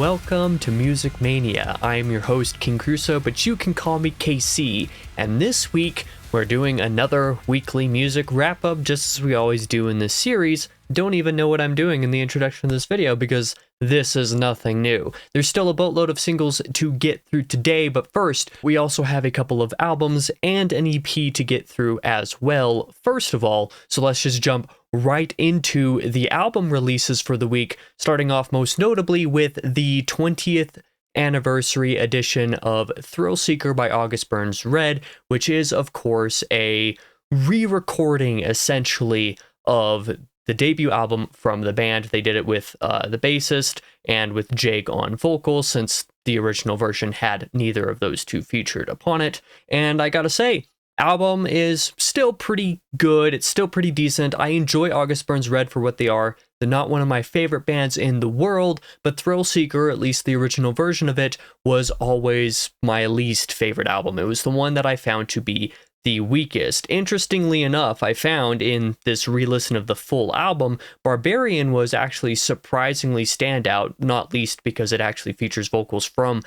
welcome to Music Mania. I am your host, King Crusoe, but you can call me KC, and this week we're doing another weekly music wrap-up just as we always do in this series. Don't even know what I'm doing in the introduction of this video because this is nothing new. There's still a boatload of singles to get through today, but first, we also have a couple of albums and an EP to get through as well, first of all, so let's just jump right into the album releases for the week, starting off most notably with the 20th anniversary edition of Thrill Seeker by August Burns Red, which is, of course, a re-recording, essentially, of the debut album from the band. They did it with the bassist and with Jake on vocals, since the original version had neither of those two featured upon it. And I gotta say, album is still pretty good. It's still pretty decent. I enjoy August Burns Red for what they are. They're not one of my favorite bands in the world, but Thrill Seeker, at least the original version of it, was always my least favorite album. It was the one that I found to be the weakest. Interestingly enough, I found in this re-listen of the full album, Barbarian was actually surprisingly standout, not least because it actually features vocals from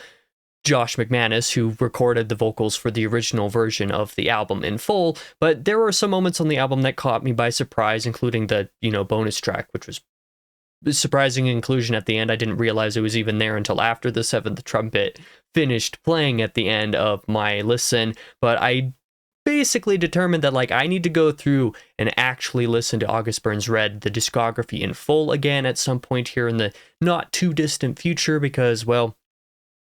Josh McManus, who recorded the vocals for the original version of the album in full, but there were some moments on the album that caught me by surprise, including the, bonus track, which was a surprising inclusion at the end. I didn't realize it was even there until after the seventh trumpet finished playing at the end of my listen, but I basically determined that, I need to go through and actually listen to August Burns Red, the discography in full again at some point here in the not too distant future, because, well,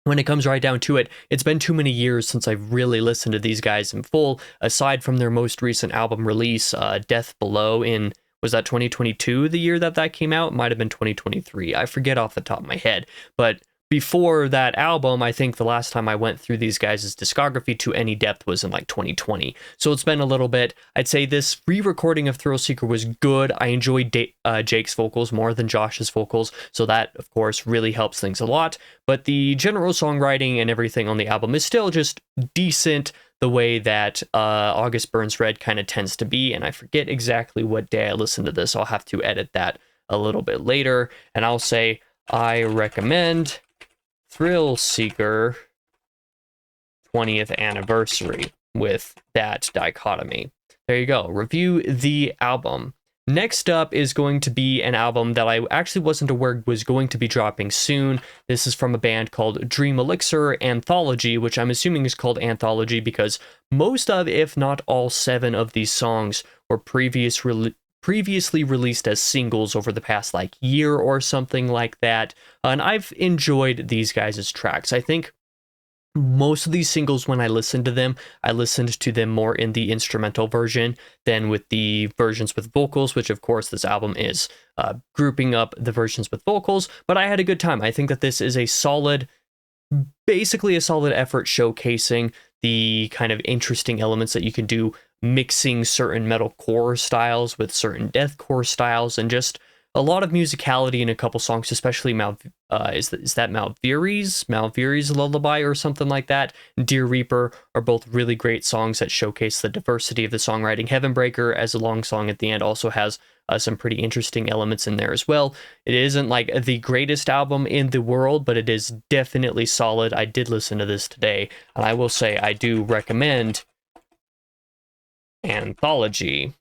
when it comes right down to it, it's been too many years since I've really listened to these guys in full, aside from their most recent album release, Death Below, was that 2022, the year that came out? It might have been 2023. I forget off the top of my head. But before that album, I think the last time I went through these guys' discography to any depth was in 2020. So it's been a little bit. I'd say this re-recording of Thrill Seeker was good. I enjoyed Jake's vocals more than Josh's vocals, so that, of course, really helps things a lot. But the general songwriting and everything on the album is still just decent, the way that August Burns Red kind of tends to be, and I forget exactly what day I listened to this. I'll have to edit that a little bit later, and I'll say I recommend Thrill Seeker 20th anniversary with that dichotomy. There you go. Review the album. Next up is going to be an album that I actually wasn't aware was going to be dropping soon. This is from a band called Dream Elixir Anthology, which I'm assuming is called Anthology because most of, if not all 7 of these songs were previously released as singles over the past year or something like that, and I've enjoyed these guys' tracks. I think most of these singles, when I listened to them, I listened to them more in the instrumental version than with the versions with vocals, which of course this album is grouping up the versions with vocals, but I had a good time. I think that this is basically a solid effort showcasing the kind of interesting elements that you can do, mixing certain metalcore styles with certain deathcore styles, and just a lot of musicality in a couple songs, especially is that Malveri's Lullaby or something like that. Dear Reaper are both really great songs that showcase the diversity of the songwriting. Heavenbreaker, as a long song at the end, also has some pretty interesting elements in there as well. It isn't the greatest album in the world, but it is definitely solid. I did listen to this today, and I will say I do recommend Anthology.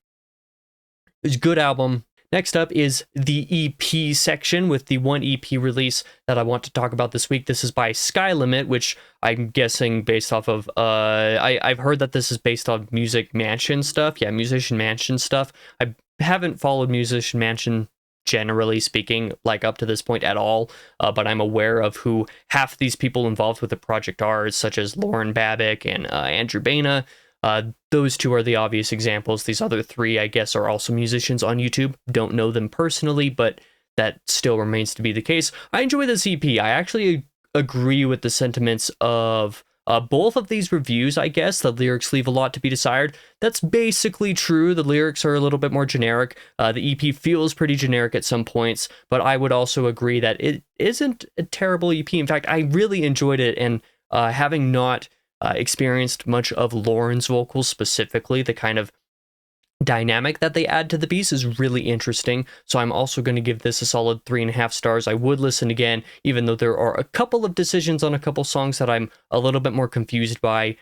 It's a good album. Next up is the EP section with the one EP release that I want to talk about this week. This is by Skylimit, which I'm guessing based off of, I've heard that this is based on Music Mansion stuff. Yeah, Musician Mansion stuff. I haven't followed Musician Mansion, generally speaking, up to this point at all, but I'm aware of who half these people involved with the project are, such as Lauren Babick and Andrew Baina. Those two are the obvious examples. These other 3, I guess, are also musicians on YouTube. Don't know them personally, but that still remains to be the case. I enjoy this EP. I actually agree with the sentiments of both of these reviews, I guess. The lyrics leave a lot to be desired. That's basically true. The lyrics are a little bit more generic. The EP feels pretty generic at some points, but I would also agree that it isn't a terrible EP. In fact, I really enjoyed it, and having not experienced much of Lauren's vocals specifically, the kind of dynamic that they add to the piece is really interesting. So I'm also going to give this a solid 3.5 stars. I would listen again, even though there are a couple of decisions on a couple songs that I'm a little bit more confused by.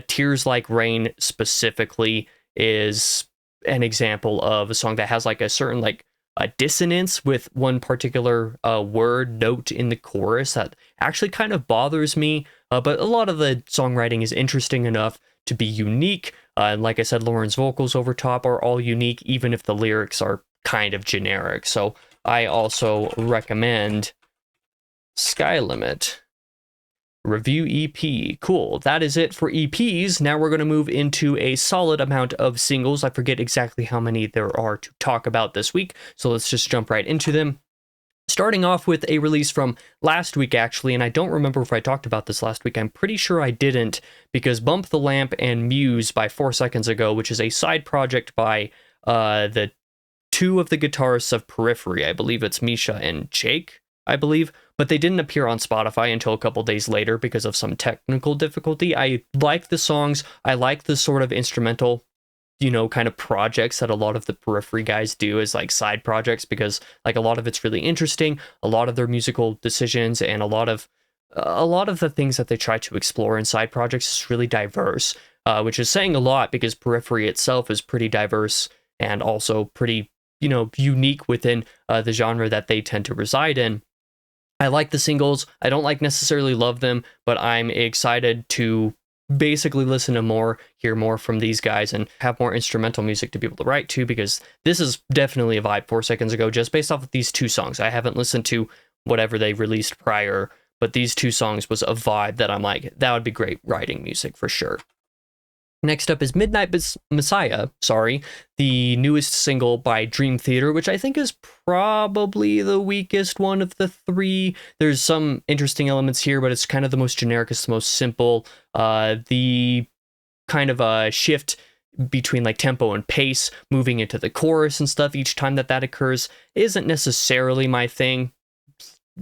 Tears Like Rain specifically is an example of a song that has like a certain like a dissonance with one particular word note in the chorus that actually kind of bothers me. But a lot of the songwriting is interesting enough to be unique. And like I said, Lauren's vocals over top are all unique, even if the lyrics are kind of generic. So I also recommend Skylimit Review EP. Cool. That is it for EPs. Now we're going to move into a solid amount of singles. I forget exactly how many there are to talk about this week, so let's just jump right into them. Starting off with a release from last week, actually, and I don't remember if I talked about this last week. I'm pretty sure I didn't, because Bump the Lamp and Muse by 4 Seconds Ago, which is a side project by the two of the guitarists of Periphery. I believe it's Misha and Jake, I believe, but they didn't appear on Spotify until a couple days later because of some technical difficulty. I like the songs. I like the sort of instrumental, you know, kind of projects that a lot of the Periphery guys do as like side projects, because like a lot of it's really interesting. A lot of their musical decisions and a lot of the things that they try to explore in side projects is really diverse, which is saying a lot because Periphery itself is pretty diverse and also pretty, you know, unique within the genre that they tend to reside in. I like the singles. I don't like necessarily love them, but I'm excited to basically listen to more, hear more from these guys, and have more instrumental music to be able to write to, because this is definitely a vibe 4 Seconds Ago, just based off of these two songs. I haven't listened to whatever they released prior, but these two songs was a vibe that I'm like, that would be great writing music for sure. Next up is Midnight Messiah, the newest single by Dream Theater, which I think is probably the weakest one of the three. There's some interesting elements here, but it's kind of the most generic, it's the most simple. The kind of a shift between like tempo and pace, moving into the chorus and stuff each time that occurs, isn't necessarily my thing.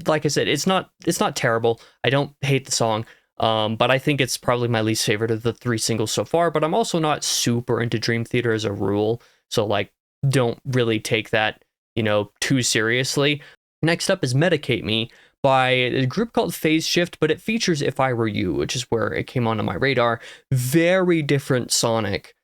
Like I said, it's not terrible. I don't hate the song. But I think it's probably my least favorite of the three singles so far, but I'm also not super into Dream Theater as a rule, so like don't really take that, you know, too seriously. Next up is Medicate Me by a group called Phase Shift, but it features If I Were You, which is where it came onto my radar. Very different sonic,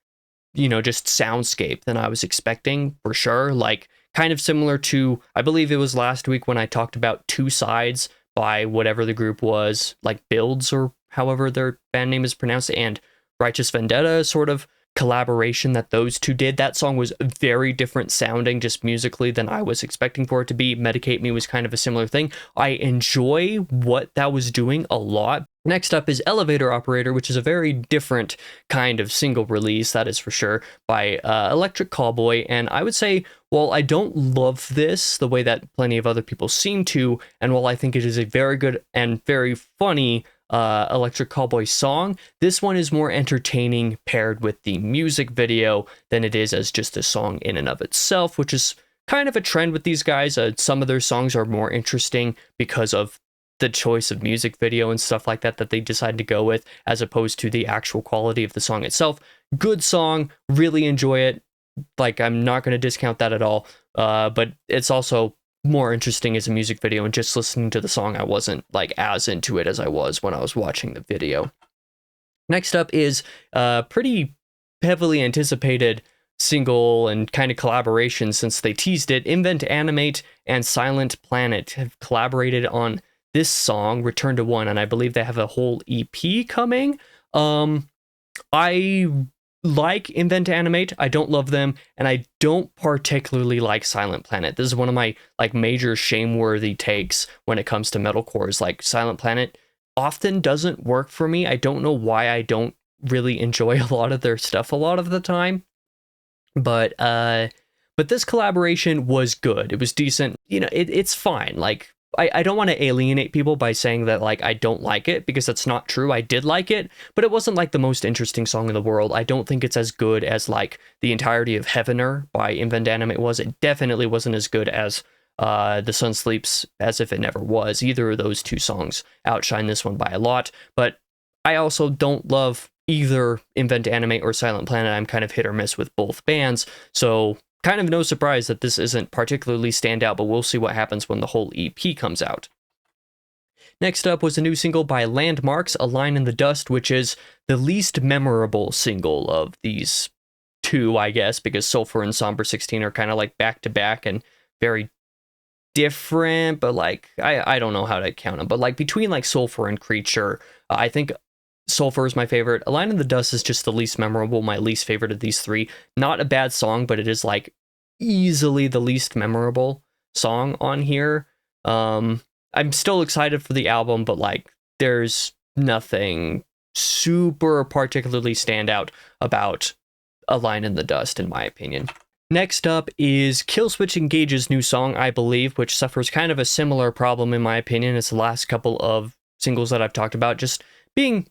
you know, just soundscape than I was expecting, for sure. Like kind of similar to, I believe it was last week when I talked about Two Sides by whatever the group was, like Builds or however their band name is pronounced, and Righteous Vendetta sort of collaboration that those two did. That song was very different sounding just musically than I was expecting for it to be. Medicate Me was kind of a similar thing. I enjoy what that was doing a lot. Next up is Elevator Operator, which is a very different kind of single release, that is for sure, by Electric Callboy. And I would say, while I don't love this the way that plenty of other people seem to, and while I think it is a very good and very funny Electric Callboy song, this one is more entertaining paired with the music video than it is as just a song in and of itself, which is kind of a trend with these guys. Some of their songs are more interesting because of the choice of music video and stuff like that they decide to go with, as opposed to the actual quality of the song itself. Good song, really enjoy it. Like, I'm not going to discount that at all, but it's also more interesting as a music video, and just listening to the song, I wasn't like as into it as I was when I was watching the video. Next up is a pretty heavily anticipated single and kind of collaboration since they teased it. Invent Animate and Silent Planet have collaborated on this song, Return to One, and I believe they have a whole EP coming. I like Invent Animate. I don't love them, and I don't particularly like Silent Planet. This is one of my like major shame-worthy takes when it comes to metalcore, is like Silent Planet often doesn't work for me. I don't know why I don't really enjoy a lot of their stuff a lot of the time. But this collaboration was good. It was decent. You know, it's fine. Like, I don't want to alienate people by saying that, like, I don't like it, because that's not true. I did like it, but it wasn't, like, the most interesting song in the world. I don't think it's as good as, like, the entirety of Heavener by Invent Animate was. It definitely wasn't as good as The Sun Sleeps As If It Never Was. Either of those two songs outshine this one by a lot, but I also don't love either Invent Animate or Silent Planet. I'm kind of hit or miss with both bands, so kind of no surprise that this isn't particularly standout, but we'll see what happens when the whole EP comes out. Next up was a new single by Landmarks, A Line in the Dust, which is the least memorable single of these two, I guess, because Sulfur and Somber 16 are kind of like back-to-back and very different, but like, I don't know how to count them, but like between like Sulfur and Creature, I think Sulfur is my favorite. A Line in the Dust is just the least memorable, my least favorite of these three. Not a bad song, but it is like easily the least memorable song on here. I'm still excited for the album, but like there's nothing super particularly standout about A Line in the Dust, in my opinion. Next up is Killswitch Engage's new song, I Believe, which suffers kind of a similar problem, in my opinion, as the last couple of singles that I've talked about, just being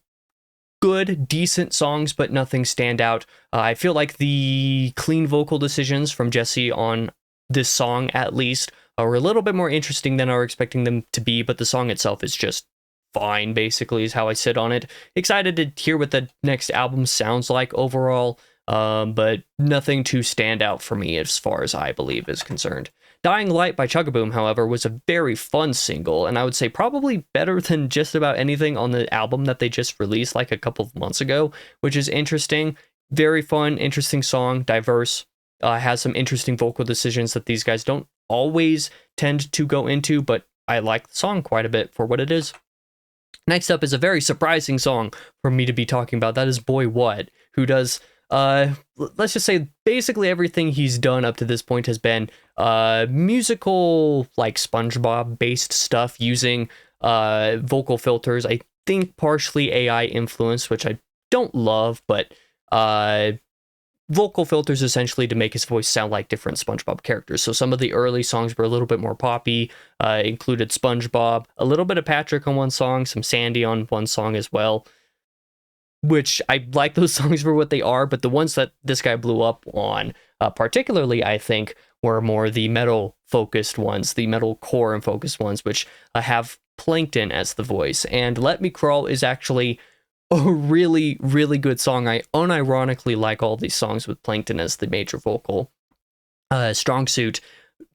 good, decent songs, but nothing standout. I feel like the clean vocal decisions from Jesse on this song, at least, are a little bit more interesting than I were expecting them to be, but the song itself is just fine, basically, is how I sit on it. Excited to hear what the next album sounds like overall, but nothing to stand out for me as far as I Believe is concerned. Dying Light by Chugaboom, however, was a very fun single, and I would say probably better than just about anything on the album that they just released like a couple of months ago, which is interesting. Very fun, interesting song, diverse, has some interesting vocal decisions that these guys don't always tend to go into, but I like the song quite a bit for what it is. Next up is a very surprising song for me to be talking about. That is Boy What, who does, let's just say basically everything he's done up to this point has been musical, like SpongeBob based stuff using vocal filters. I think partially AI influenced, which I don't love, but vocal filters essentially to make his voice sound like different SpongeBob characters. So some of the early songs were a little bit more poppy, included SpongeBob, a little bit of Patrick on one song, some Sandy on one song as well, which I like those songs for what they are, but the ones that this guy blew up on, particularly, I think, were more the metal-focused ones, the metal core and focused ones, which have Plankton as the voice. And Let Me Crawl is actually a really, really good song. I unironically like all these songs with Plankton as the major vocal strong suit.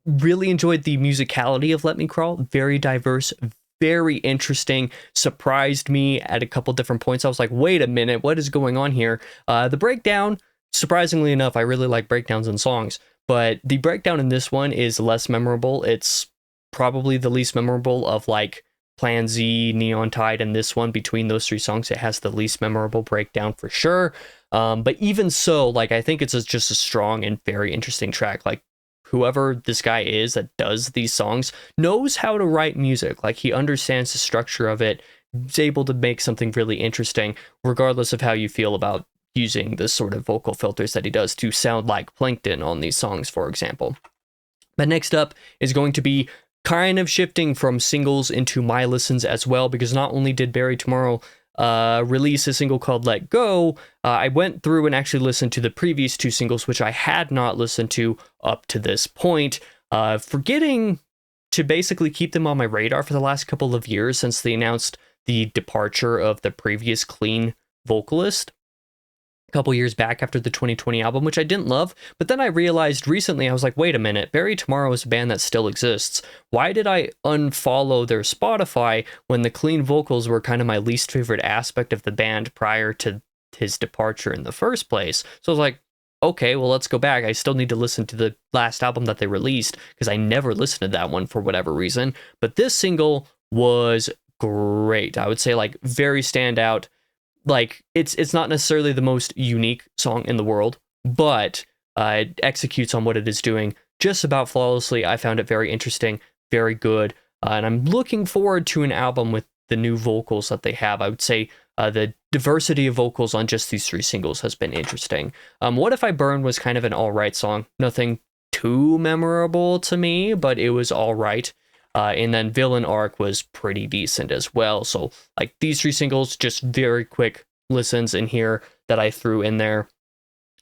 Really enjoyed the musicality of Let Me Crawl. Very diverse, very interesting. Surprised me at a couple different points. I was like, wait a minute, what is going on here? The breakdown, surprisingly enough, I really like breakdowns in songs, but the breakdown in this one is less memorable. It's probably the least memorable of like Plan Z, Neon Tide, and this one. Between those three songs, it has the least memorable breakdown for sure. But even so, like, I think it's just a strong and very interesting track. Like, whoever this guy is that does these songs knows how to write music. Like, he understands the structure of it, is able to make something really interesting, regardless of how you feel about using the sort of vocal filters that he does to sound like Plankton on these songs, for example. But next up is going to be kind of shifting from singles into my listens as well, because not only did Barry Tomorrow release a single called Let Go, I went through and actually listened to the previous two singles, which I had not listened to up to this point, forgetting to basically keep them on my radar for the last couple of years since they announced the departure of the previous clean vocalist a couple years back after the 2020 album, which I didn't love. But then I realized recently, I was like, wait a minute, Barry Tomorrow is a band that still exists. Why did I unfollow their Spotify when the clean vocals were kind of my least favorite aspect of the band prior to his departure in the first place? So I was like, okay, well, let's go back. I still need to listen to the last album that they released because I never listened to that one for whatever reason. But this single was great. I would say like very standout. Like, it's not necessarily the most unique song in the world, but it executes on what it is doing just about flawlessly. I found it very interesting, very good, and I'm looking forward to an album with the new vocals that they have. I would say the diversity of vocals on just these three singles has been interesting. What If I Burn was kind of an all-right song. Nothing too memorable to me, but it was all right. And then Villain Arc was pretty decent as well. So like these three singles, just very quick listens in here that I threw in there.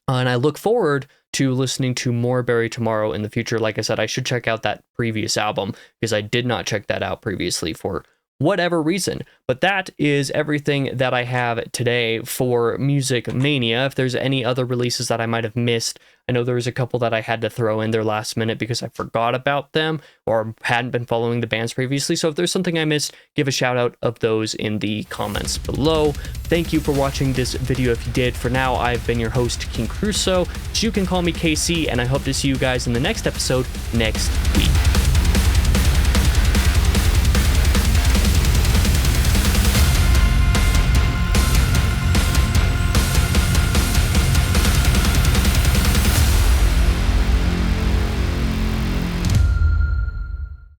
And I look forward to listening to more Barry Tomorrow in the future. Like I said, I should check out that previous album because I did not check that out previously for whatever reason. But that is everything that I have today for Music Mania. If there's any other releases that I might have missed, I know there was a couple that I had to throw in there last minute because I forgot about them or hadn't been following the bands previously. So if there's something I missed, give a shout out of those in the comments below. Thank you for watching this video if you did. For now, I've been your host, King Crusoe. You can call me KC, and I hope to see you guys in the next episode next week.